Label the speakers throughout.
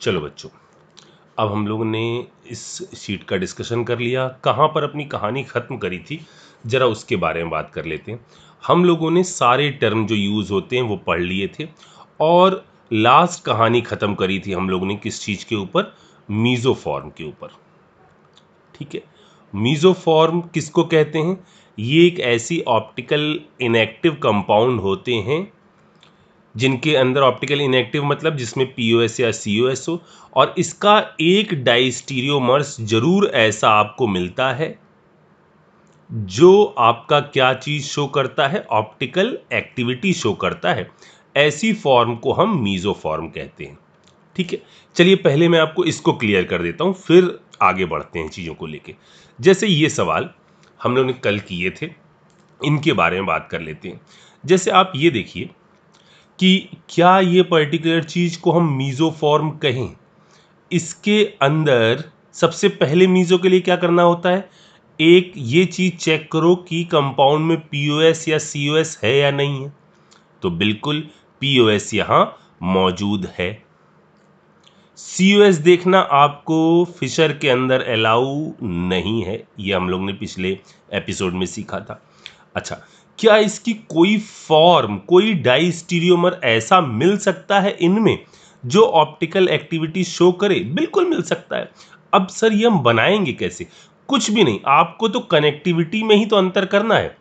Speaker 1: चलो बच्चों, अब हम लोगों ने इस शीट का डिस्कशन कर लिया, कहाँ पर अपनी कहानी ख़त्म करी थी ज़रा उसके बारे में बात कर लेते हैं। हम लोगों ने सारे टर्म जो यूज़ होते हैं वो पढ़ लिए थे और लास्ट कहानी ख़त्म करी थी हम लोगों ने किस चीज़ के ऊपर, मीज़ोफॉर्म के ऊपर। ठीक है, मीज़ोफॉर्म किसको कहते हैं? ये एक ऐसी ऑप्टिकल इनएक्टिव कंपाउंड होते हैं जिनके अंदर ऑप्टिकल इनएक्टिव मतलब जिसमें पीओएस या सीओएस हो, और इसका एक डाइस्टीरियोमर्स जरूर ऐसा आपको मिलता है जो आपका क्या चीज शो करता है, ऑप्टिकल एक्टिविटी शो करता है। ऐसी फॉर्म को हम मीज़ोफॉर्म कहते हैं। ठीक है, चलिए पहले मैं आपको इसको क्लियर कर देता हूं, फिर आगे बढ़ते हैं चीजों को लेके। जैसे ये सवाल हम लोगों ने कल किए थे, इनके बारे में बात कर लेते हैं। जैसे आप ये देखिए कि क्या ये पर्टिकुलर चीज को हम मीज़ोफॉर्म कहें, इसके अंदर सबसे पहले मीज़ो के लिए क्या करना होता है, एक ये चीज चेक करो कि कंपाउंड में पीओएस या सीओएस है या नहीं है। तो बिल्कुल पीओएस यहां मौजूद है। सीओएस देखना आपको फिशर के अंदर अलाउ नहीं है, ये हम लोग ने पिछले एपिसोड में सीखा था। अच्छा, क्या इसकी कोई फॉर्म, कोई डाइस्टीरियोमर ऐसा मिल सकता है इनमें जो ऑप्टिकल एक्टिविटी शो करे? बिल्कुल मिल सकता है। अब सर ये हम बनाएंगे कैसे? कुछ भी नहीं, आपको तो कनेक्टिविटी में ही तो अंतर करना है।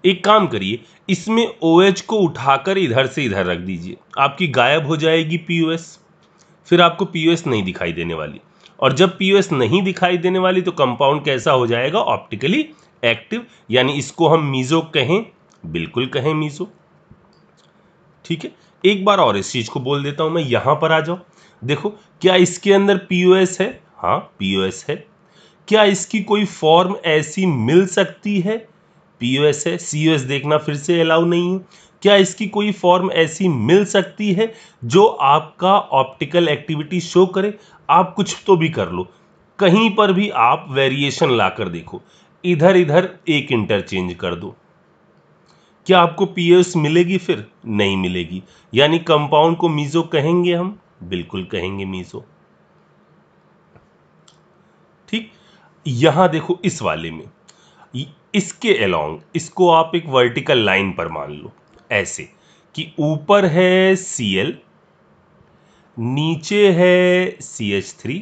Speaker 1: एक काम करिए, इसमें OH को उठाकर इधर से इधर रख दीजिए, आपकी गायब हो जाएगी पीओएस। फिर आपको पीओएस नहीं दिखाई देने वाली, और जब पीओएस नहीं दिखाई देने वाली तो कंपाउंड कैसा हो जाएगा, ऑप्टिकली एक्टिव। यानी इसको हम मीज़ो कहें, बिल्कुल कहें मीज़ो। ठीक है, एक बार और इस चीज को बोल देता हूं मैं, यहां पर आ जाओ। देखो, क्या इसके अंदर पीओएस है? हाँ पीओएस है। क्या इसकी कोई फॉर्म ऐसी मिल सकती है? पीओएस है। सीओएस देखना फिर से अलाउ नहीं है। क्या इसकी कोई फॉर्म ऐसी मिल सकती है जो आपका ऑप्टिकल एक्टिविटी शो करे? आप कुछ तो भी कर लो, कहीं पर भी आप वेरिएशन लाकर देखो, इधर इधर एक इंटरचेंज कर दो, क्या आपको पीओएस मिलेगी? फिर नहीं मिलेगी। यानी कंपाउंड को मीज़ो कहेंगे हम? बिल्कुल कहेंगे मीज़ो। ठीक, यहां देखो इस वाले में, इसके अलोंग इसको आप एक वर्टिकल लाइन पर मान लो, ऐसे कि ऊपर है Cl, नीचे है CH3।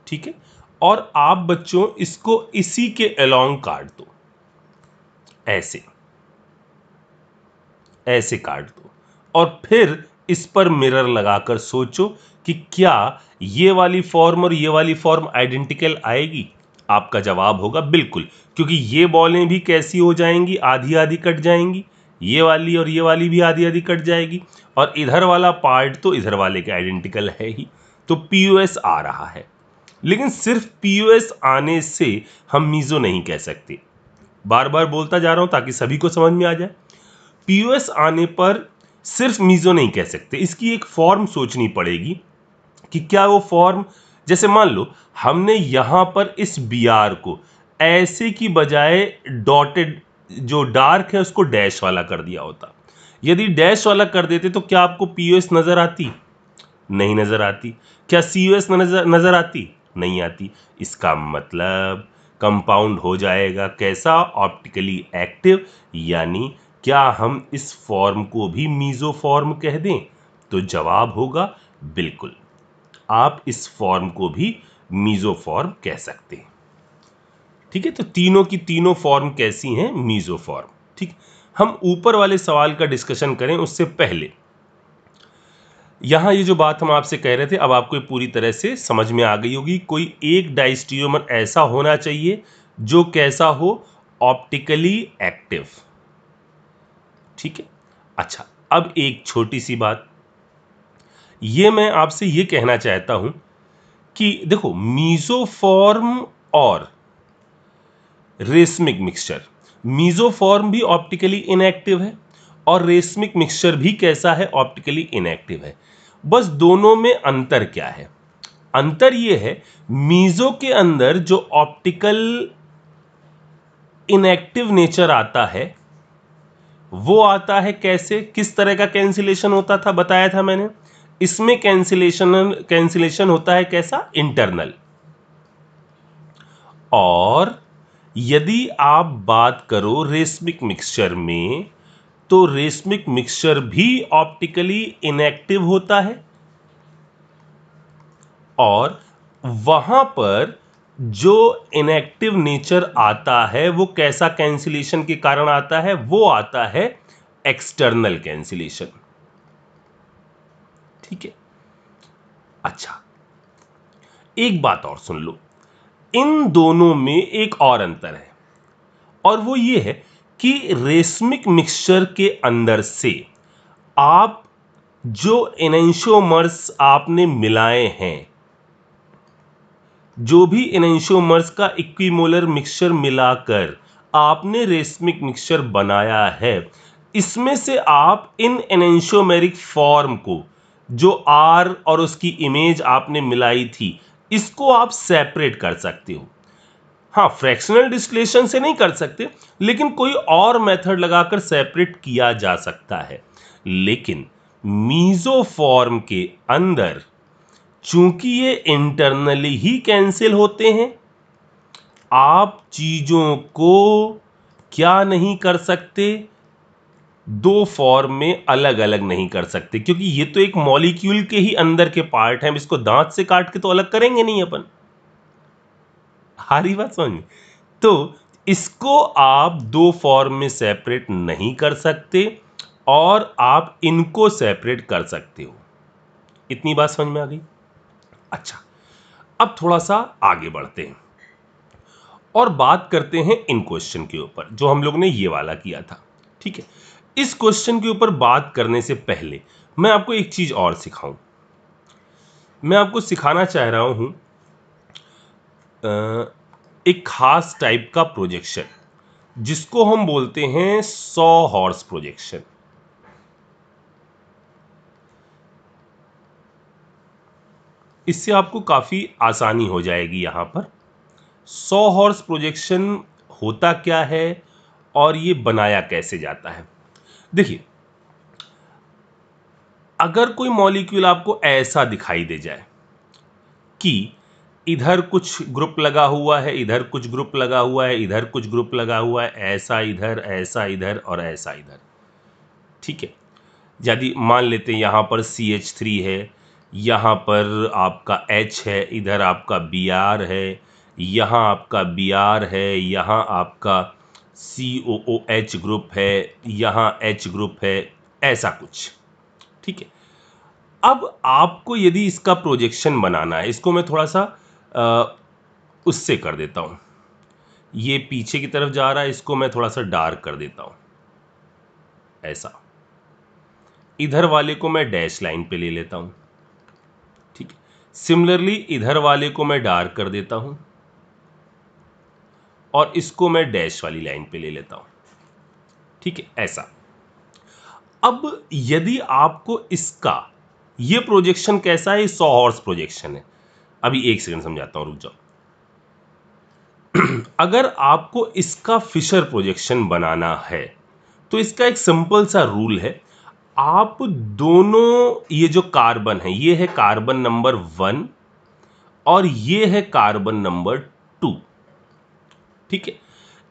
Speaker 1: ठीक है, और आप बच्चों इसको इसी के अलोंग काट दो, ऐसे ऐसे काट दो, और फिर इस पर मिरर लगाकर सोचो कि क्या ये वाली फॉर्म और ये वाली फॉर्म आइडेंटिकल आएगी? आपका जवाब होगा बिल्कुल, क्योंकि ये बॉलें भी कैसी हो जाएंगी, आधी आधी कट जाएंगी, ये वाली और ये वाली भी आधी आधी कट जाएगी, और इधर वाला पार्ट तो इधर वाले के आइडेंटिकल है ही। तो पीओएस आ रहा है, लेकिन सिर्फ पीओएस आने से हम मीज़ो नहीं कह सकते। बार बार बोलता जा रहा हूं ताकि सभी को समझ में आ जाए। पीओएस आने पर सिर्फ मीज़ो नहीं कह सकते, इसकी एक फॉर्म सोचनी पड़ेगी कि क्या वो फॉर्म, जैसे मान लो हमने यहां पर इस बीआर को ऐसे की बजाय डॉटेड, जो डार्क है उसको डैश वाला कर दिया होता। यदि डैश वाला कर देते तो क्या आपको पीओएस नजर आती? नहीं नजर आती। क्या सीओएस नजर आती? नहीं आती। इसका मतलब कंपाउंड हो जाएगा कैसा, ऑप्टिकली एक्टिव। यानी क्या हम इस फॉर्म को भी मीज़ो फॉर्म कह दें? तो जवाब होगा बिल्कुल, आप इस फॉर्म को भी मीज़ो फॉर्म कह सकते हैं। ठीक है, तो तीनों की तीनों फॉर्म कैसी हैं? मीज़ो फॉर्म। ठीक, हम ऊपर वाले सवाल का डिस्कशन करें उससे पहले यहां ये जो बात हम आपसे कह रहे थे, अब आपको पूरी तरह से समझ में आ गई होगी। कोई एक डाइस्टीरियोमर ऐसा होना चाहिए जो कैसा हो, ऑप्टिकली एक्टिव। ठीक है, अच्छा, अब एक छोटी सी बात, ये मैं आपसे ये कहना चाहता हूं कि देखो, मीज़ोफॉर्म और रेसमिक मिक्सचर, मीज़ोफॉर्म भी ऑप्टिकली इनएक्टिव है और रेसमिक मिक्सचर भी कैसा है, ऑप्टिकली इनएक्टिव है। बस दोनों में अंतर क्या है? अंतर यह है, मीज़ो के अंदर जो ऑप्टिकल इनएक्टिव नेचर आता है वो आता है कैसे, किस तरह का कैंसिलेशन होता था, बताया था मैंने। इसमें कैंसिलेशन होता है कैसा, इंटरनल। और यदि आप बात करो रेसमिक मिक्सचर में, तो रेसमिक मिक्सचर भी ऑप्टिकली इनएक्टिव होता है, और वहां पर जो इनएक्टिव नेचर आता है वो कैसा कैंसिलेशन के कारण आता है, वो आता है एक्सटर्नल कैंसिलेशन। ठीक है। अच्छा, एक बात और सुन लो, इन दोनों में एक और अंतर है, और वो ये है कि रेसमिक मिक्सचर के अंदर से आप जो एनेंशियोमर्स आपने मिलाए हैं, जो भी एनेंशियोमर्स का इक्विमोलर मिक्सचर मिलाकर आपने रेसमिक मिक्सचर बनाया है, इसमें से आप इन एनेंशियोमेरिक फॉर्म को, जो आर और उसकी इमेज आपने मिलाई थी, इसको आप सेपरेट कर सकते हो। हाँ, फ्रैक्शनल डिस्टिलेशन से नहीं कर सकते, लेकिन कोई और मेथड लगाकर सेपरेट किया जा सकता है। लेकिन मीसोफॉर्म के अंदर चूंकि ये इंटरनली ही कैंसिल होते हैं, आप चीजों को क्या नहीं कर सकते, दो फॉर्म में अलग अलग नहीं कर सकते, क्योंकि ये तो एक मॉलिक्यूल के ही अंदर के पार्ट हैं। इसको दांत से काट के तो अलग करेंगे नहीं अपन। हारी बात समझ में? तो इसको आप दो फॉर्म में सेपरेट नहीं कर सकते, और आप इनको सेपरेट कर सकते हो। इतनी बात समझ में आ गई? अच्छा, अब थोड़ा सा आगे बढ़ते हैं और बात करते हैं इन क्वेश्चन के ऊपर जो हम लोग ने ये वाला किया था। ठीक है। इस क्वेश्चन के ऊपर बात करने से पहले मैं आपको एक चीज और सिखाऊं। मैं आपको सिखाना चाह रहा हूं एक खास टाइप का प्रोजेक्शन, जिसको हम बोलते हैं 100 हॉर्स प्रोजेक्शन। इससे आपको काफी आसानी हो जाएगी। यहां पर 100 हॉर्स प्रोजेक्शन होता क्या है और ये बनाया कैसे जाता है। देखिए, अगर कोई मॉलिक्यूल आपको ऐसा दिखाई दे जाए कि इधर कुछ ग्रुप लगा हुआ है, इधर कुछ ग्रुप लगा हुआ है, इधर कुछ ग्रुप लगा हुआ है, ऐसा इधर और ऐसा इधर। ठीक है। यदि मान लेते हैं यहां पर CH3 है, यहां पर आपका H है, इधर आपका Br है, यहां आपका Br है, यहां आपका COOH ग्रुप है, यहां H ग्रुप है, ऐसा कुछ। ठीक है। अब आपको यदि इसका प्रोजेक्शन बनाना है, इसको मैं थोड़ा सा उससे कर देता हूं। ये पीछे की तरफ जा रहा है, इसको मैं थोड़ा सा डार्क कर देता हूं, ऐसा। इधर वाले को मैं डैश लाइन पे ले लेता हूं। ठीक है। सिमिलरली इधर वाले को मैं डार्क कर देता हूं, और इसको मैं डैश वाली लाइन पे ले लेता हूं। ठीक है, ऐसा। अब यदि आपको इसका ये प्रोजेक्शन कैसा है, 100 हॉर्स प्रोजेक्शन है। अभी एक सेकंड समझाता हूं, रुक जाओ। अगर आपको इसका फिशर प्रोजेक्शन बनाना है, तो इसका एक सिंपल सा रूल है। आप दोनों, ये जो कार्बन है, ये है कार्बन नंबर 1 और ये है कार्बन नंबर 2। ठीक है।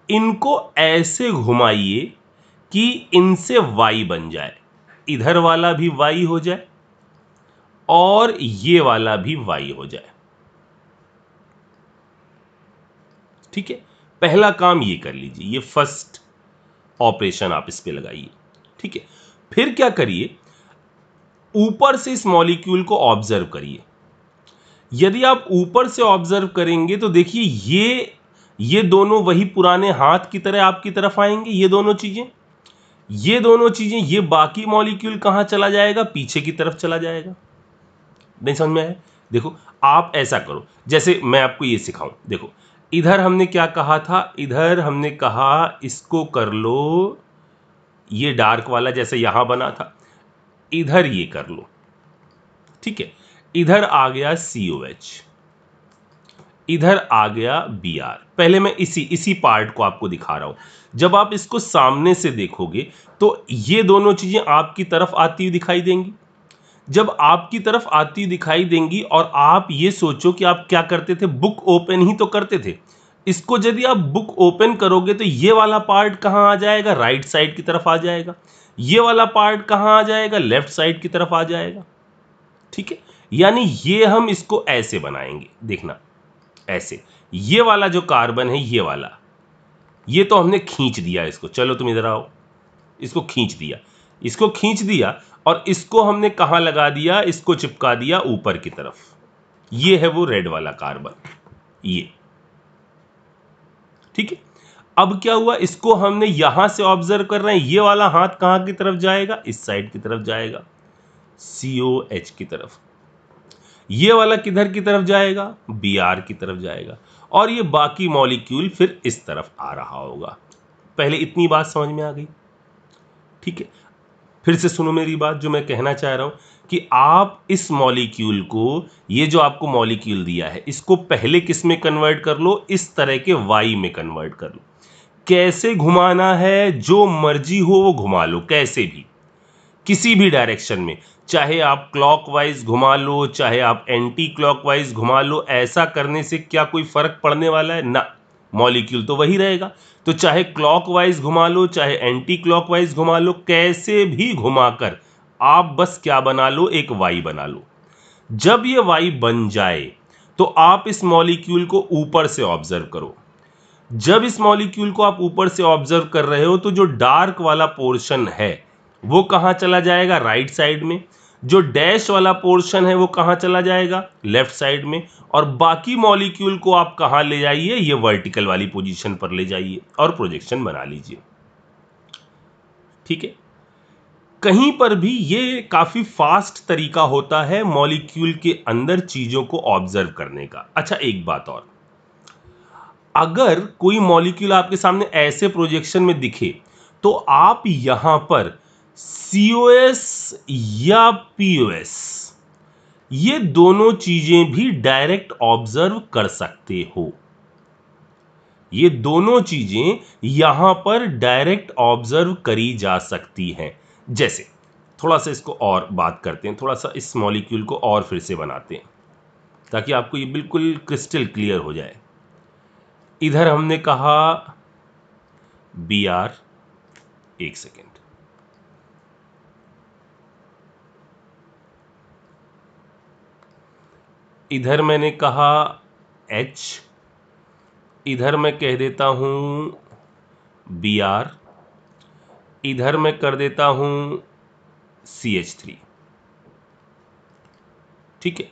Speaker 1: इनको ऐसे घुमाइए कि इनसे Y बन जाए, इधर वाला भी Y हो जाए और ये वाला भी Y हो जाए। ठीक है। पहला काम ये कर लीजिए, ये फर्स्ट ऑपरेशन आप इस पे लगाइए। ठीक है। फिर क्या करिए, ऊपर से इस मॉलिक्यूल को ऑब्जर्व करिए। यदि आप ऊपर से ऑब्जर्व करेंगे तो देखिए ये दोनों वही पुराने हाथ की तरह आपकी तरफ आएंगे। ये दोनों चीजें, ये बाकी मॉलिक्यूल कहां चला जाएगा, पीछे की तरफ चला जाएगा। नहीं समझ में आया? देखो, आप ऐसा करो, जैसे मैं आपको ये सिखाऊं। देखो, इधर हमने क्या कहा था, इधर हमने कहा इसको कर लो, ये डार्क वाला जैसे यहां बना था, इधर ये कर लो। ठीक है। इधर आ गया COH, इधर आ गया Br। पहले मैं इसी पार्ट को आपको दिखा रहा हूं। जब आप इसको सामने से देखोगे तो ये दोनों चीजें आपकी तरफ आती हुई दिखाई देंगी। जब आपकी तरफ आती दिखाई देंगी और आप ये सोचो कि आप क्या करते थे, बुक ओपन ही तो करते थे। इसको यदि आप बुक ओपन करोगे तो ये वाला पार्ट कहां आ जाएगा, राइट साइड की तरफ आ जाएगा। ये वाला पार्ट कहां आ जाएगा, लेफ्ट साइड की तरफ आ जाएगा। ठीक है, यानी ये हम इसको ऐसे बनाएंगे, देखना ऐसे। ये वाला जो कार्बन है, ये वाला, ये तो हमने खींच दिया इसको। चलो तुम इधर आओ, इसको खींच दिया, इसको खींच दिया और इसको हमने कहां लगा दिया, इसको चिपका दिया ऊपर की तरफ। ये है वो रेड वाला कार्बन, ये। ठीक है, अब क्या हुआ, इसको हमने यहां से ऑब्जर्व कर रहे हैं। ये वाला हाथ कहां की तरफ जाएगा, इस साइड की तरफ जाएगा, COH की तरफ। ये वाला किधर की तरफ जाएगा, Br की तरफ जाएगा। और ये बाकी मॉलिक्यूल फिर इस तरफ आ रहा होगा। पहले इतनी बात समझ में आ गई। ठीक है, फिर से सुनो मेरी बात, जो मैं कहना चाह रहा हूं कि आप इस मॉलिक्यूल को, ये जो आपको मॉलिक्यूल दिया है, इसको पहले किस में कन्वर्ट कर लो, इस तरह के Y में कन्वर्ट कर लो। कैसे घुमाना है, जो मर्जी हो वो घुमा लो, कैसे भी, किसी भी डायरेक्शन में। चाहे आप क्लॉकवाइज घुमा लो, चाहे आप एंटी क्लॉकवाइज घुमा लो। ऐसा करने से क्या कोई फर्क पड़ने वाला है ना, मॉलिक्यूल तो वही रहेगा। तो चाहे क्लॉकवाइज घुमा लो, चाहे एंटी क्लॉकवाइज घुमा लो, कैसे भी घुमाकर आप बस क्या बना लो, एक वाई बना लो। जब ये वाई बन जाए तो आप इस मॉलिक्यूल को ऊपर से ऑब्जर्व करो। जब इस मॉलिक्यूल को आप ऊपर से ऑब्जर्व कर रहे हो तो जो डार्क वाला पोर्शन है वो कहां चला जाएगा, राइट साइड में। जो डैश वाला पोर्शन है वो कहां चला जाएगा, लेफ्ट साइड में। और बाकी मॉलिक्यूल को आप कहां ले जाइए, ये वर्टिकल वाली पोजीशन पर ले जाइए और प्रोजेक्शन बना लीजिए। ठीक है, कहीं पर भी ये काफी फास्ट तरीका होता है मॉलिक्यूल के अंदर चीजों को ऑब्जर्व करने का। अच्छा, एक बात और, अगर कोई मॉलिक्यूल आपके सामने ऐसे प्रोजेक्शन में दिखे तो आप यहां पर COS या POS, ये दोनों चीजें भी डायरेक्ट ऑब्जर्व कर सकते हो। ये दोनों चीजें यहां पर डायरेक्ट ऑब्जर्व करी जा सकती हैं। जैसे थोड़ा सा इसको और बात करते हैं, थोड़ा सा इस मॉलिक्यूल को और फिर से बनाते हैं ताकि आपको ये बिल्कुल क्रिस्टल क्लियर हो जाए। इधर हमने कहा Br, एक सेकेंड, इधर मैंने कहा H, इधर मैं कह देता हूं Br, इधर मैं कर देता हूं CH3। ठीक है,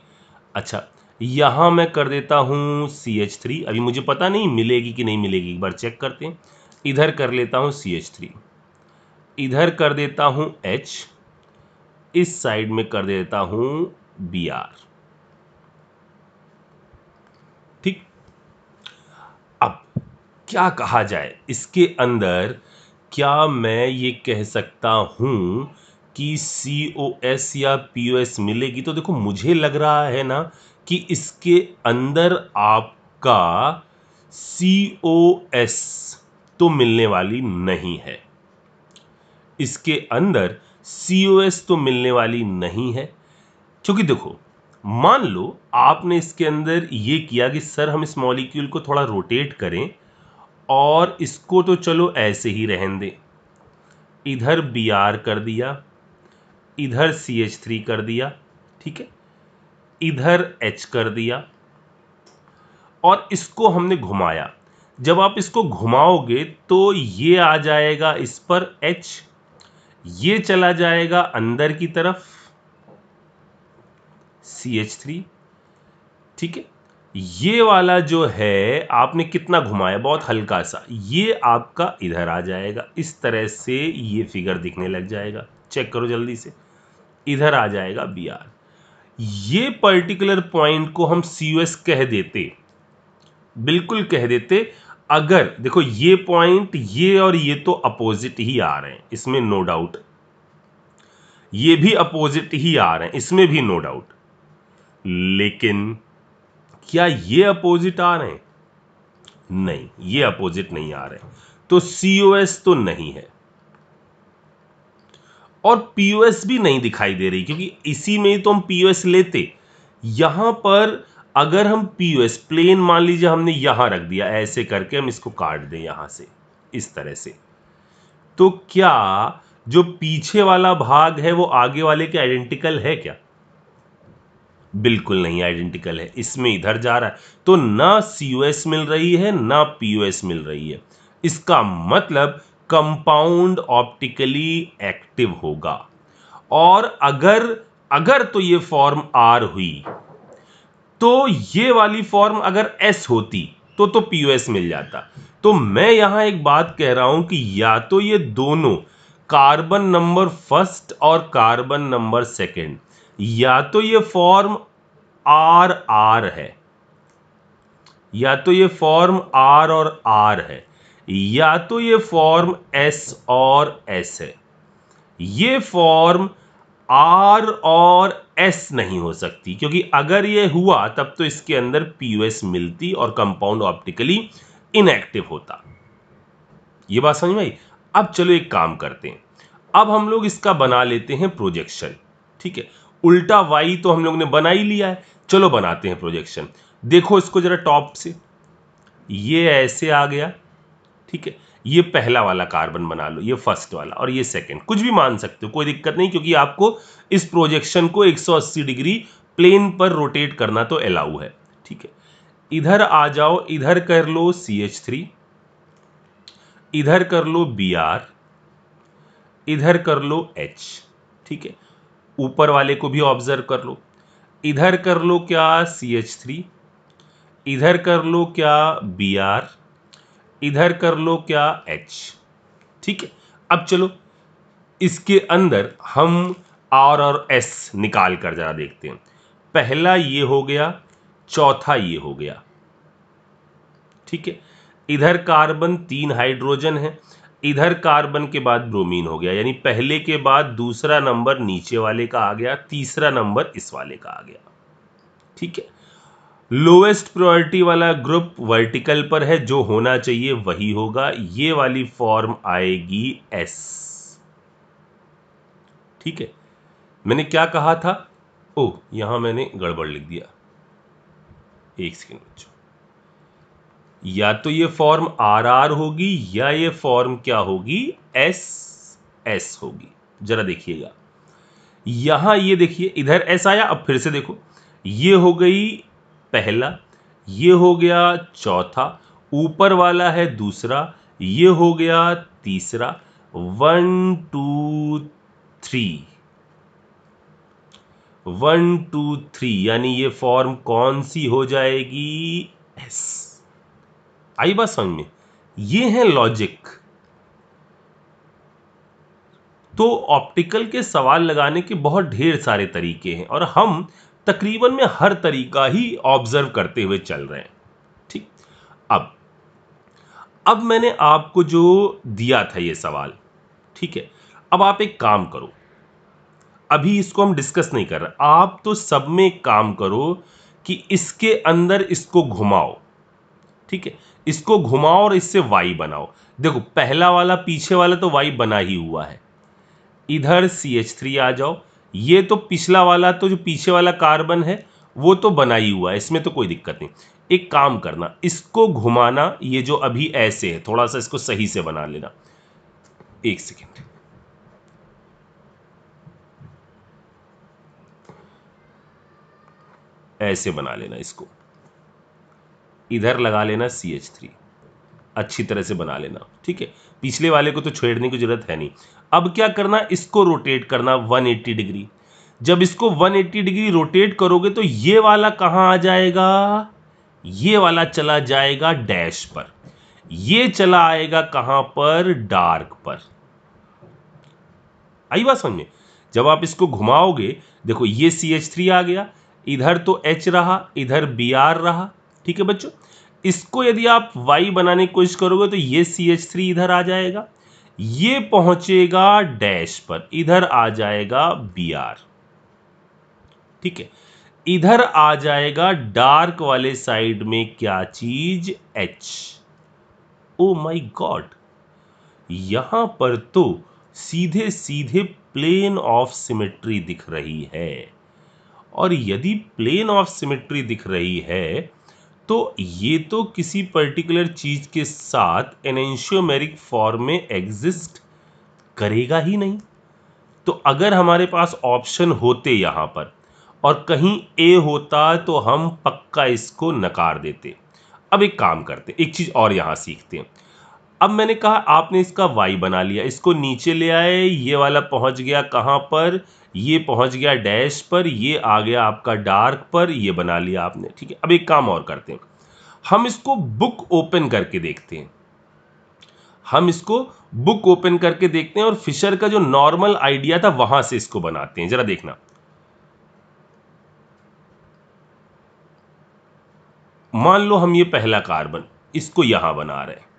Speaker 1: अच्छा, यहां मैं कर देता हूं CH3। अभी मुझे पता नहीं मिलेगी कि नहीं मिलेगी, एक बार चेक करते हैं। इधर कर लेता हूं CH3, इधर कर देता हूं H, इस साइड में कर देता हूं Br। ठीक, अब क्या कहा जाए इसके अंदर, क्या मैं ये कह सकता हूं कि COS या POS मिलेगी? तो देखो, मुझे लग रहा है ना कि इसके अंदर आपका COS तो मिलने वाली नहीं है। इसके अंदर COS तो मिलने वाली नहीं है, क्योंकि देखो, मान लो आपने इसके अंदर ये किया कि सर हम इस मॉलिक्यूल को थोड़ा रोटेट करें और इसको तो चलो ऐसे ही रहने दें। इधर Br कर दिया, इधर CH3 कर दिया, ठीक है, इधर H कर दिया और इसको हमने घुमाया। जब आप इसको घुमाओगे तो ये आ जाएगा इस पर H, ये चला जाएगा अंदर की तरफ CH3। ठीक है, ये वाला जो है आपने कितना घुमाया, बहुत हल्का सा, ये आपका इधर आ जाएगा। इस तरह से ये फिगर दिखने लग जाएगा, चेक करो जल्दी से। इधर आ जाएगा Br। ये पर्टिकुलर पॉइंट को हम COS कह देते, बिल्कुल कह देते। अगर देखो ये पॉइंट, ये और ये तो अपोजिट ही आ रहे हैं, इसमें नो डाउट। ये भी अपोजिट ही आ रहे हैं, इसमें भी नो डाउट। लेकिन क्या ये अपोजिट आ रहे हैं? नहीं, ये अपोजिट नहीं आ रहे हैं, तो COS तो नहीं है। और पीओएस भी नहीं दिखाई दे रही, क्योंकि इसी में ही तो हम पीओएस लेते। यहां पर अगर हम पीओएस प्लेन मान लीजिए हमने यहां रख दिया, ऐसे करके हम इसको काट दें यहां से इस तरह से, तो क्या जो पीछे वाला भाग है वो आगे वाले के आइडेंटिकल है क्या? बिल्कुल नहीं आइडेंटिकल है, इसमें इधर जा रहा है, तो ना सीओएस मिल रही है ना पीओएस मिल रही है। इसका मतलब कंपाउंड ऑप्टिकली एक्टिव होगा। और अगर अगर तो ये फॉर्म आर हुई, तो ये वाली फॉर्म अगर एस होती तो पीओएस मिल जाता। तो मैं यहां एक बात कह रहा हूं कि या तो ये दोनों कार्बन नंबर फर्स्ट और कार्बन नंबर सेकंड, या तो ये फॉर्म आर आर है, या तो ये फॉर्म आर और आर है, या तो ये फॉर्म एस और एस है। ये फॉर्म आर और एस नहीं हो सकती, क्योंकि अगर ये हुआ तब तो इसके अंदर पीओएस मिलती और कंपाउंड ऑप्टिकली इनएक्टिव होता। ये बात समझ में आई? अब चलो एक काम करते हैं, अब हम लोग इसका बना लेते हैं प्रोजेक्शन। ठीक है, उल्टा वाई तो हम लोग ने बना ही लिया है, चलो बनाते हैं प्रोजेक्शन। देखो इसको जरा टॉप से, ये ऐसे आ गया। ठीक है, ये पहला वाला कार्बन बना लो, ये फर्स्ट वाला, और ये सेकंड, कुछ भी मान सकते हो, कोई दिक्कत नहीं, क्योंकि आपको इस प्रोजेक्शन को 180 डिग्री प्लेन पर रोटेट करना तो अलाउ है। ठीक है, इधर आ जाओ, इधर कर लो CH3, इधर कर लो Br, इधर कर लो H। ठीक है, ऊपर वाले को भी ऑब्जर्व कर लो, इधर कर लो क्या CH3, इधर कर लो क्या Br, इधर कर लो क्या H। ठीक है, अब चलो इसके अंदर हम आर और एस निकाल कर जरा देखते हैं। पहला ये हो गया, चौथा ये हो गया। ठीक है, इधर कार्बन 3 हाइड्रोजन है, इधर कार्बन के बाद ब्रोमीन हो गया, यानी पहले के बाद दूसरा नंबर नीचे वाले का आ गया, तीसरा नंबर इस वाले का आ गया। ठीक है, लोएस्ट प्रायोरिटी वाला ग्रुप वर्टिकल पर है, जो होना चाहिए वही होगा, ये वाली फॉर्म आएगी एस। ठीक है, मैंने क्या कहा था? ओ, यहां मैंने गड़बड़ लिख दिया, एक सेकेंड बच्चों। या तो ये फॉर्म आर आर होगी, या ये फॉर्म क्या होगी, एस एस होगी। जरा देखिएगा, यहां ये देखिए इधर एस आया, अब फिर से देखो, ये हो गई पहला, ये हो गया चौथा, ऊपर वाला है दूसरा, ये हो गया तीसरा, 1 2 3, 1 2 3, यानी ये फॉर्म कौन सी हो जाएगी, एस। आई बात समझ में? ये है लॉजिक। तो ऑप्टिकल के सवाल लगाने के बहुत ढेर सारे तरीके हैं, और हम तकरीबन में हर तरीका ही ऑब्जर्व करते हुए चल रहे हैं। ठीक, अब मैंने आपको जो दिया था ये सवाल, ठीक है, अब आप एक काम करो, अभी इसको हम डिस्कस नहीं कर रहे, आप तो सब में एक काम करो कि इसके अंदर इसको घुमाओ। ठीक है, इसको घुमाओ और इससे वाई बनाओ। देखो पहला वाला पीछे वाला तो वाई बना ही हुआ है, इधर CH3 आ जाओ, ये तो पिछला वाला तो जो पीछे वाला कार्बन है वो तो बना ही हुआ है, इसमें तो कोई दिक्कत नहीं। एक काम करना, इसको घुमाना, ये जो अभी ऐसे है थोड़ा सा इसको सही से बना लेना, एक सेकेंड। ऐसे बना लेना इसको, इधर लगा लेना CH3, अच्छी तरह से बना लेना। ठीक है, पिछले वाले को तो छेड़ने की जरूरत है नहीं। अब क्या करना, इसको रोटेट करना 180 डिग्री। जब इसको 180 डिग्री रोटेट करोगे तो ये वाला कहां आ जाएगा, ये वाला चला जाएगा डैश पर, ये चला आएगा कहां पर, डार्क पर। आई बात समझ में? जब आप इसको घुमाओगे, देखो ये CH3 आ गया, इधर तो H रहा, इधर Br रहा। ठीक है बच्चों, इसको यदि आप Y बनाने की कोशिश करोगे तो ये CH3 इधर आ जाएगा, ये पहुंचेगा डैश पर, इधर आ जाएगा Br। ठीक है, इधर आ जाएगा डार्क वाले साइड में क्या चीज, H। ओ माय गॉड, यहां पर तो सीधे सीधे प्लेन ऑफ सिमेट्री दिख रही है, और यदि प्लेन ऑफ सिमेट्री दिख रही है तो ये तो किसी पर्टिकुलर चीज के साथ एनेंशियोमेरिक फॉर्म में एग्जिस्ट करेगा ही नहीं। तो अगर हमारे पास ऑप्शन होते यहां पर और कहीं ए होता तो हम पक्का इसको नकार देते। अब एक काम करते, एक चीज और यहां सीखते हैं। अब मैंने कहा आपने इसका y बना लिया, इसको नीचे ले आए, ये वाला पहुंच गया कहां पर, ये पहुंच गया डैश पर, ये आ गया आपका डार्क पर, ये बना लिया आपने। ठीक है, अब एक काम और करते हैं, हम इसको बुक ओपन करके देखते हैं। हम इसको बुक ओपन करके देखते हैं और फिशर का जो नॉर्मल आइडिया था वहां से इसको बनाते हैं। जरा देखना, मान लो हम ये पहला कार्बन इसको यहां बना रहे हैं।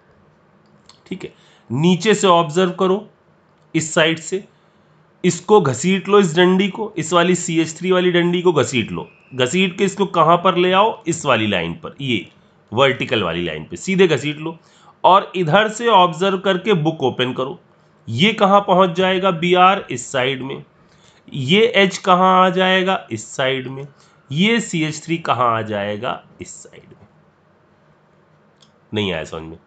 Speaker 1: ठीक है, नीचे से ऑब्जर्व करो, इस साइड से इसको घसीट लो, इस डंडी को, इस वाली CH3 वाली डंडी को घसीट लो। घसीट के इसको कहां पर ले आओ, इस वाली लाइन पर, ये वर्टिकल वाली लाइन पे सीधे घसीट लो और इधर से ऑब्जर्व करके बुक ओपन करो। ये कहां पहुंच जाएगा Br, इस साइड में। ये H कहां आ जाएगा, इस साइड में। ये CH3 कहां आ जाएगा, इस साइड में। नहीं आया समझ में?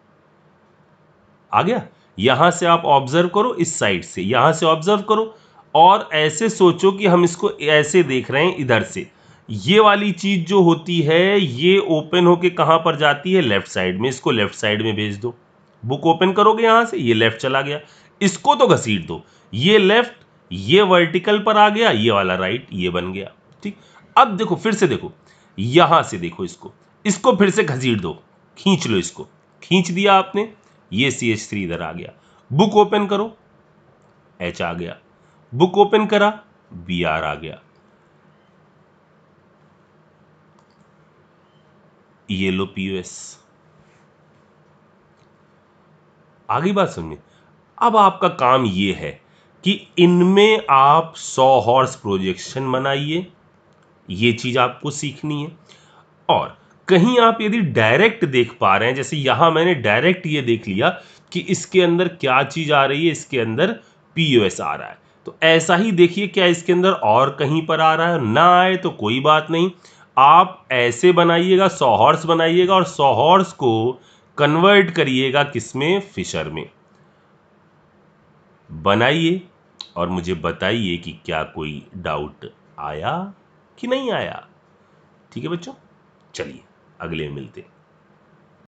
Speaker 1: आ गया? यहां से आप ऑब्जर्व करो, इस साइड से यहां से ऑब्जर्व करो और ऐसे सोचो कि हम इसको ऐसे देख रहे हैं इधर से। ये वाली चीज जो होती है ये ओपन होके कहां पर जाती है, लेफ्ट साइड में। इसको लेफ्ट साइड में भेज दो। बुक ओपन करोगे यहां से, ये लेफ्ट चला गया। इसको तो घसीट दो, ये लेफ्ट, ये वर्टिकल पर आ गया, ये वाला राइट, ये बन गया। ठीक, अब देखो फिर से देखो, यहां से देखो इसको, इसको फिर से घसीट दो, खींच लो इसको। खींच दिया आपने, ये CH3 इधर आ गया। बुक ओपन करो, H आ गया। बुक ओपन करा, Br आ गया। ये लो POS। आ गई बात समझ में? अब आपका काम ये है कि इनमें आप 100 हॉर्स प्रोजेक्शन बनाइए, ये चीज आपको सीखनी है। और कहीं आप यदि डायरेक्ट देख पा रहे हैं, जैसे यहां मैंने डायरेक्ट ये देख लिया कि इसके अंदर क्या चीज आ रही है, इसके अंदर POS आ रहा है, तो ऐसा ही देखिए क्या इसके अंदर और कहीं पर आ रहा है। ना आए तो कोई बात नहीं, आप ऐसे बनाइएगा, 100 हॉर्स बनाइएगा और 100 हॉर्स को कन्वर्ट करिएगा किसमें, फिशर में। बनाइए और मुझे बताइए कि क्या कोई डाउट आया कि नहीं आया। ठीक है बच्चों, चलिए अगले में मिलते हैं।